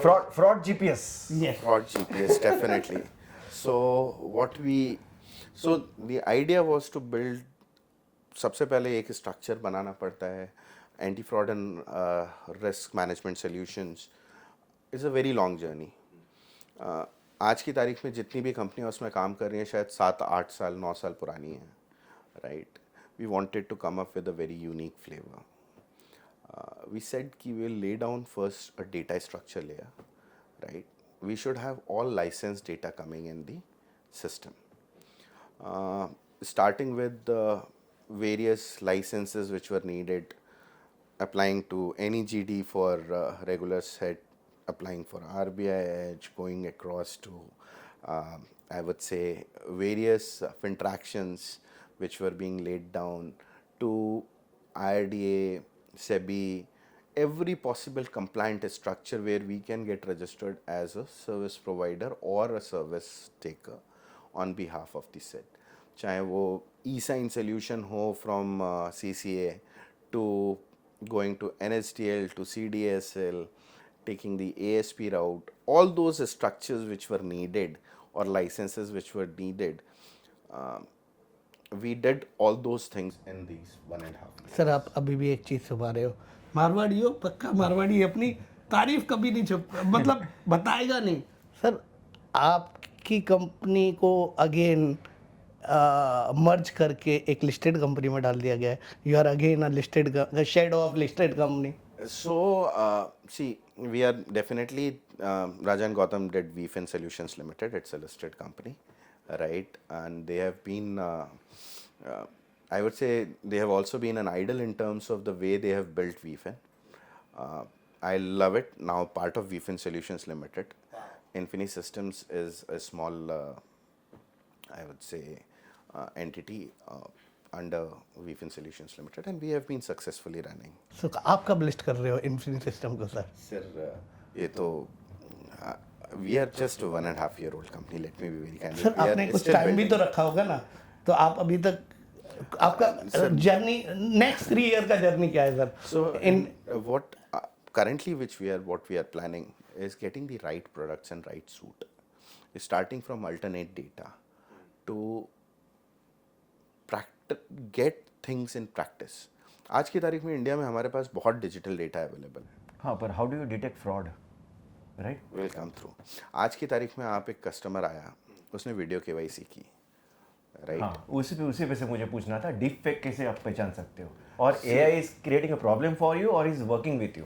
Fraud GPS. Yes. Fraud GPS, definitely. So the idea was to build, सबसे पहले एक structure बनाना पड़ता है. Anti fraud and risk management solutions is a very long journey. आज की तारीख में जितनी भी कंपनियां उसमें काम कर रही हैं शायद 7-8 साल 9 साल पुरानी हैं. Right. We wanted to come up with a very unique flavour. We said कि we'll lay down first a data structure layer, right? We should have all licensed data coming in the system. Starting with the various licenses which were needed, applying to any GD for regular set, applying for RBI Edge, going across to, I would say, various fintractions which were being laid down to IRDA, SEBI, every possible compliant structure where we can get registered as a service provider or a service taker on behalf of the SED. चाहे वो e-sign solution हो from CCA to going to NSDL to CDSL, taking the ASP route, all those structures which were needed or licenses which were needed, we did all those things in these 1.5 years. Sir आप अभी भी एक चीज़ छुपा रहे हो, मारवाड़ी हो पक्का, मारवाड़ी अपनी तारीफ कभी नहीं छुप मतलब बताएगा नहीं सर। आपकी कंपनी को अगेन मर्ज करके एक लिस्टेड कंपनी में डाल दिया गया है। You are again a listed shadow of listed company. So, see, we are definitely, Rajan Gautam did VFin Solutions Limited. It's a listed company, right? And they have been, I would say, they have also been an idol in terms of the way they have built VFin. I love it. Now, part of VFin Solutions Limited. Infini Systems is a small, I would say, entity under VFin Solutions Limited, and we have been successfully running. सो आप कब list कर रहे हो infinity system को sir? Sir, ये तो we are just a 1.5-year-old company. Let me be very candid. Sir We are आपने कुछ still टाइम भी building. तो रखा होगा ना, तो आप अभी तक आपका जर्नी नेक्स्ट 3 ईयर का जर्नी क्या है sir? So, in what currently what we are planning is getting the right products and right suit, starting from alternate data to get things in practice. आज की तारीख में इंडिया में हमारे पास बहुत डिजिटल डेटा अवेलेबल है. हाँ, पर how do you detect fraud, right? Will come through. आज की तारीख में आप एक कस्टमर आया, उसने वीडियो केवाईसी की, राइट? हाँ, उसी पे से मुझे पूछना था, डीप फेक कैसे आप पहचान सकते हो, और AI is creating a problem for you और is working with you?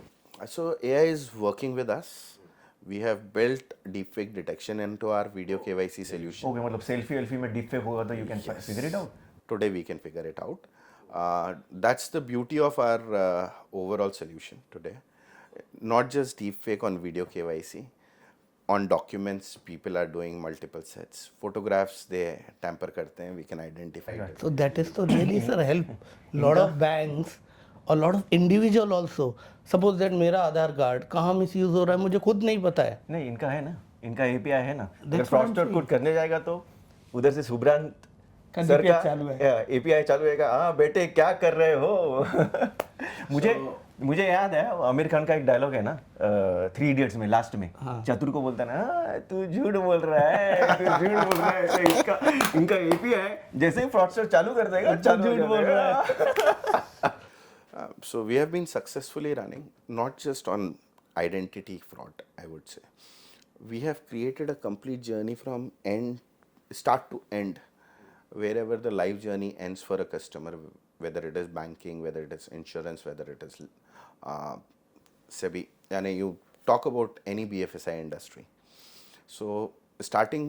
So AI is working with us. We have built deepfake detection into our video KYC solution. Okay, मतलब सेल्फी वेल्फी में deep fake होगा तो you can figure it out. Today we can figure it out. That's the beauty of our overall solution today. Not just deepfake on video KYC, on documents people are doing multiple sets. Photographs they tamper करते हैं, we can identify it. So that is to really sir help lot of banks और lot of individual also. Suppose that मेरा आधार card कहाँ misuse हो रहा है मुझे खुद नहीं पता है. नहीं, इनका है ना, इनका API है ना. अगर what I'm फ्रॉडस्टर saying. कुछ करने जाएगा तो उधर से सुब्रांत का सर DPI चालू है. API चालू है. हाँ बेटे क्या कर रहे हो? मुझे याद है आमिर खान का एक डायलॉग है ना, 3 इडियट्स में लास्ट में चतुर को बोलता है ना, "हाँ, तू झूठ बोल रहा है, तू झूठ बोल रहा है." तो इनका API जैसे ही फ्रॉडस्टर चालू कर देगा, चालू हो झूठ बोल जाएगा. रहा है. So we have been successfully running not just on identity fraud, I would say. We have created a complete journey from start to end, wherever the life journey ends for a customer, whether it is banking, whether it is insurance, whether it is SEBI. And you talk about any BFSI industry. So starting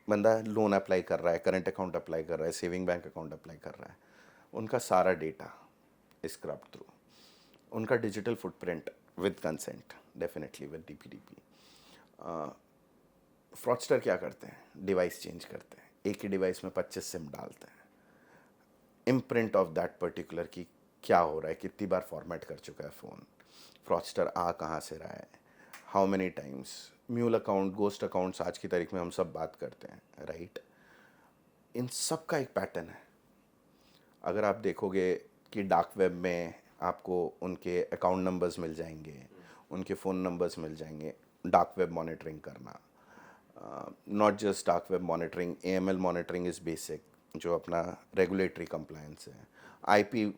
बंदा loan apply कर रहा है, current account apply कर रहा है, saving bank account apply कर रहा है, उनका सारा डेटा स्क्रब थ्रू, उनका digital footprint with consent, definitely with DPDP. Fraudster क्या करते हैं? डिवाइस चेंज करते हैं, एक ही डिवाइस में 25 सिम डालते हैं, इम्प्रिंट ऑफ दैट पर्टिकुलर की क्या हो रहा है, कितनी बार फॉर्मेट कर चुका है फ़ोन, फ्रॉडस्टर आ कहाँ से रहा है, how many times, mule account, ghost accounts आज की तारीख में हम सब बात करते हैं, राइट? इन सब का एक पैटर्न है. अगर आप देखोगे कि डार्क वेब में आपको उनके अकाउंट नंबर्स मिल जाएंगे, उनके फ़ोन नंबर्स मिल जाएंगे. डार्क वेब मॉनिटरिंग करना, not just dark web monitoring, AML monitoring is basic, जो अपना रेगुलेटरी कंप्लायंस है. IP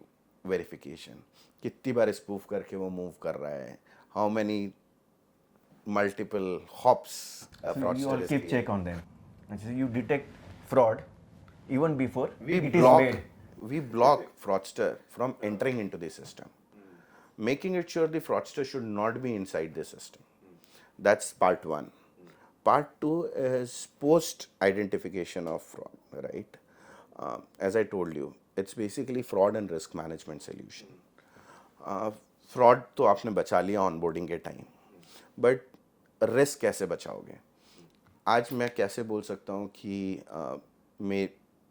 वेरिफिकेशन, कितनी बार स्पूफ करके वो मूव कर रहा है, how many multiple hops You all keep check on them. You detect fraud even before it is made. We block fraudster from entering into the system, making it sure the fraudster should not be inside the system. That's part 1. Part 2 is post identification of fraud, right? As I told you, it's basically fraud and risk management solution. Fraud तो आपने बचा लिया onboarding के time, but risk कैसे बचाओगे? आज मैं कैसे बोल सकता हूँ कि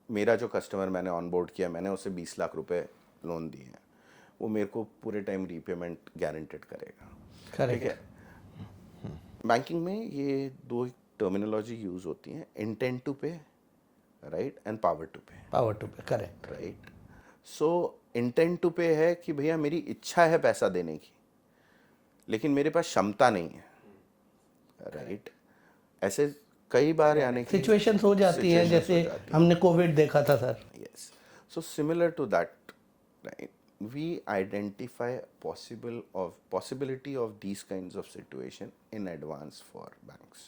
मेरा जो कस्टमर मैंने ऑनबोर्ड किया, मैंने उसे 20 लाख रुपए लोन दिए हैं, वो मेरे को पूरे टाइम रीपेमेंट गारंटेड करेगा। ठीक है, बैंकिंग में ये दो टर्मिनोलॉजी यूज होती हैं, intent to pay, right, and power to pay. Power to pay, correct. Right, so intent to pay है कि भैया मेरी इच्छा है पैसा देने की, लेकिन मेरे पास क्षमता नहीं है। राइट, ऐसे कई बार यानी कि सिचुएशंस हो जाती हैं, situations जैसे हो जाती हैं। हमने कोविड देखा था sir. Yes. So similar to that, right? We identify possibility of these kinds of situation in advance for banks.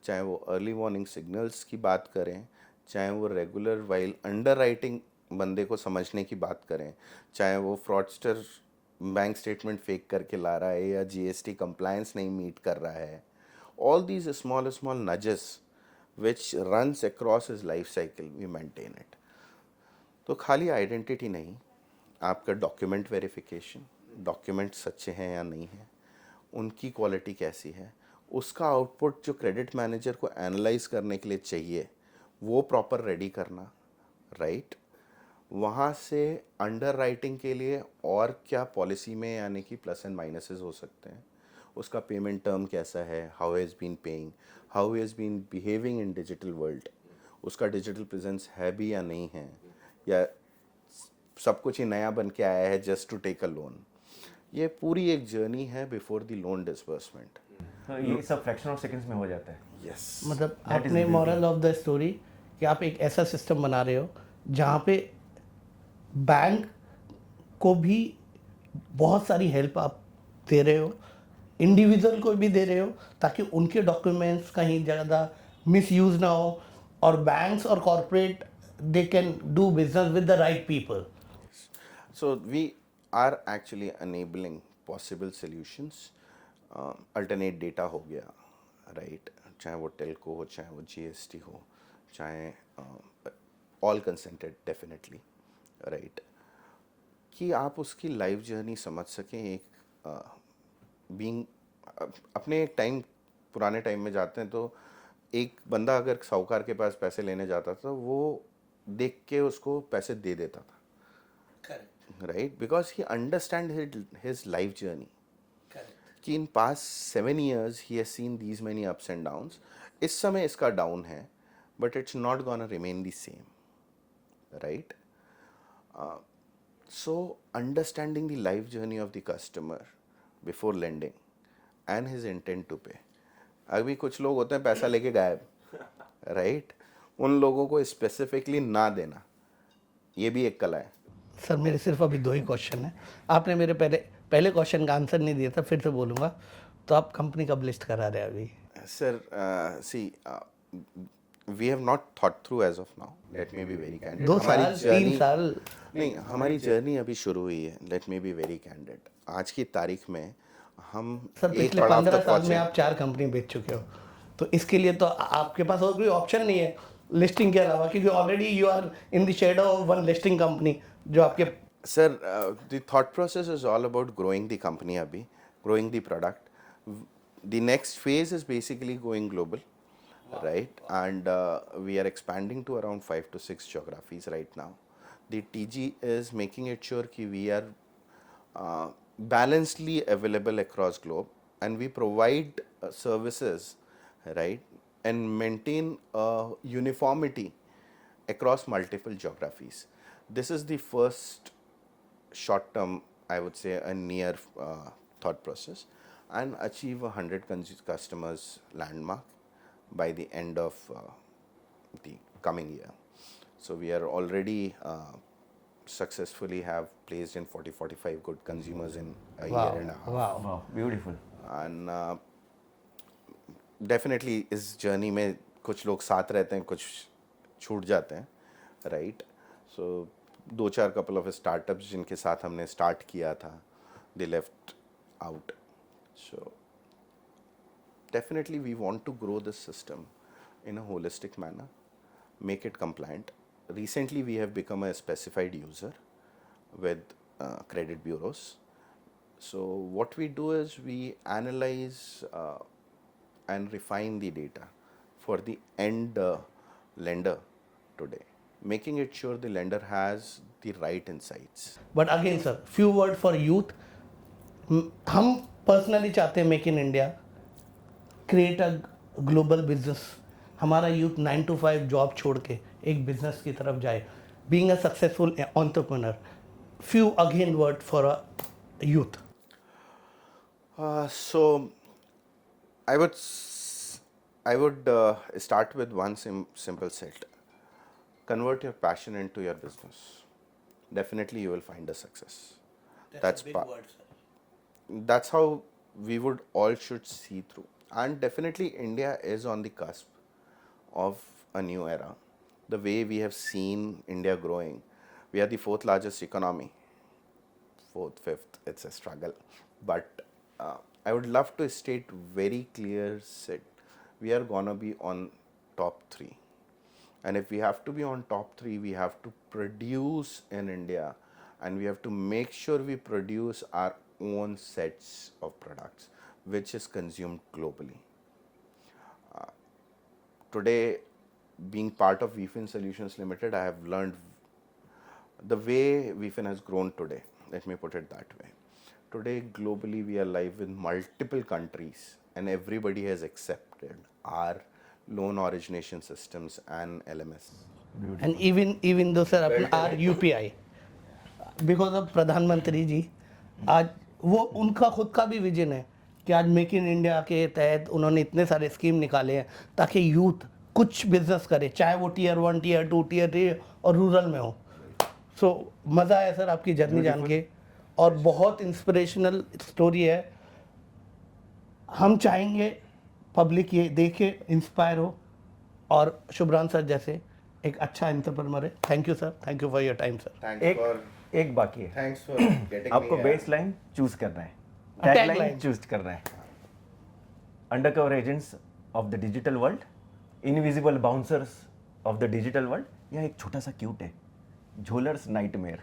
चाहे वो अर्ली वार्निंग सिग्नल्स की बात करें, चाहे वो रेगुलर वाइल अंडरराइटिंग बंदे को समझने की बात करें, चाहे वो फ्रॉडस्टर बैंक स्टेटमेंट फेक करके ला रहा है या जीएसटी कंप्लायंस नहीं मीट कर रहा है, all these small nudges which runs across his life cycle, we maintain it. तो खाली आइडेंटिटी नहीं, आपका डॉक्यूमेंट वेरिफिकेशन, डॉक्यूमेंट सच्चे हैं या नहीं हैं, उनकी क्वालिटी कैसी है, उसका आउटपुट जो क्रेडिट मैनेजर को एनालाइज करने के लिए चाहिए वो प्रॉपर रेडी करना। राइट, वहाँ से अंडर राइटिंग के लिए और क्या पॉलिसी में यानी कि प्लस एंड माइनसेस हो सकते हैं, उसका पेमेंट टर्म कैसा है, how has been paying, how has been behaving in digital world, उसका डिजिटल प्रेजेंस है भी या नहीं है, या सब कुछ ही नया बन के आया है just to take a loan. ये पूरी एक जर्नी है बिफोर द लोन डिसबर्समेंट। तो ये सब फ्रैक्शन ऑफ सेकंड्स में हो जाता है। यस, मतलब आपने मॉरल ऑफ द स्टोरी कि आप एक ऐसा सिस्टम बना रहे हो जहाँ पे बैंक को भी बहुत सारी हेल्प आप दे रहे हो, इंडिविजुअल को भी दे रहे हो, ताकि उनके डॉक्यूमेंट्स कहीं ज़्यादा मिसयूज ना हो, और बैंक्स और corporate they can do business with the right people. so we are actually enabling possible solutions. Alternate data हो गया, राइट, चाहे वो टेलको हो, चाहे वो जीएसटी हो, चाहे ऑल कंसेंटेड डेफिनेटली, राइट, कि आप उसकी लाइफ जर्नी समझ सकें। एक बीइंग अपने एक टाइम, पुराने टाइम में जाते हैं तो एक बंदा अगर साहूकार के पास पैसे लेने जाता था, वो देख के उसको पैसे दे देता था, right, because he understand his life journey कि in past 7 years he has seen these many ups and downs. इस समय इसका डाउन है, but it's not gonna remain the same, right. So understanding the life journey of the customer before lending and his intent to pay. अभी कुछ लोग होते हैं पैसा लेके गायब, राइट, उन लोगों को स्पेसिफिकली ना देना, ये भी एक कला है। सर मेरे सिर्फ अभी 2 ही क्वेश्चन हैं, आपने मेरे पहले क्वेश्चन का आंसर नहीं दिया था, फिर से बोलूँगा। तो आप कंपनी कब लिस्ट करा रहे हैं अभी? Sir see, we have not thought through as of now, let me be very candid. 2 साल 3 साल? नहीं, हमारी जर्नी अभी शुरू हुई है, late me be very candid. आज की तारीख में हम सर एक पिछले पड़ाव 15 तक साल में पहुंचे। आप 4 कंपनी बेच चुके हो, तो इसके लिए तो आपके पास और कोई ऑप्शन नहीं है लिस्टिंग के अलावा, क्योंकि already you are in the shadow of one listing company जो आपके। Sir, the thought process is all about growing the company abhi, growing the product. The next phase is basically going global, right? And we are expanding to around 5 to 6 geographies right now. The TG is making it sure ki we are balancedly available across globe, and we provide services, right, and maintain uniformity across multiple geographies. This is the first short term, I would say, a near thought process, and achieve 100 customers landmark by the end of the coming year. So we are already successfully have placed in 40-45 good consumers in a year and a half. वाह, वाह, beautiful. And definitely इस journey में कुछ लोग साथ रहते हैं, कुछ छूट जाते हैं, right. So 2-4 couple of startups जिनके साथ हमने स्टार्ट किया था, they left out. So definitely we want to grow this system in a holistic manner, make it compliant. Recently we have become a specified user with credit bureaus, So what we do is we analyze and refine the data for the end lender today, making it sure the lender has the right insights. But again sir few word for youth. हम personally चाहते हैं make in India, create a global business. हमारा youth 9 to 5 job छोड़ के एक business की तरफ जाए, being a successful entrepreneur. Few again word for a youth. So I would start with one simple set. Convert your passion into your business. Definitely you will find a success. That's that's how we would all should see through. And definitely India is on the cusp of a new era. The way we have seen India growing, we are the fourth largest economy. Fourth, fifth, it's a struggle. But I would love to state very clear set. We are gonna be on top 3. And if we have to be on top 3, we have to produce in India, and we have to make sure we produce our own sets of products which is consumed globally. Today, being part of VFin Solutions Limited, I have learned the way VFin has grown today. Let me put it that way. Today, globally, we are live in multiple countries, and everybody has accepted our loan origination systems and LMS. And even though sir अपना are UPI, because of प्रधानमंत्री जी, आज वो उनका खुद का भी vision है कि आज मेक इन इंडिया के तहत उन्होंने इतने सारे स्कीम निकाले हैं ताकि यूथ कुछ बिजनेस करे, चाहे वो टियर 1, टियर 2, टियर 3 और रूरल में हो. सो मज़ा आया सर आपकी जर्नी जान के, और बहुत इंस्पिरेशनल स्टोरी है. हम चाहेंगे पब्लिक ये देखे, इंस्पायर हो, और शुभ्रान सर जैसे एक अच्छा एंटरप्रेन्योर है. Thank you sir, thank you for your time sir. एक बाकी है. Thanks for getting आपको me बेस लाइन चूज करना है, Tagline. टैग लाइन चूज करना है. Undercover agents of the digital world, invisible bouncers of the digital world, या एक छोटा सा क्यूट है, झोलर्स nightmare.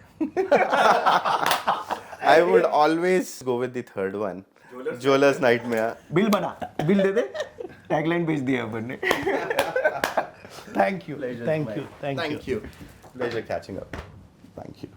I would always go with the third one, Jeweller's Nightmare. Bill बना, बिल दे दे, टैगलाइन भेज दिया अपन ने. Thank you, thank you, thank you. Thank you. Pleasure catching up. Thank you.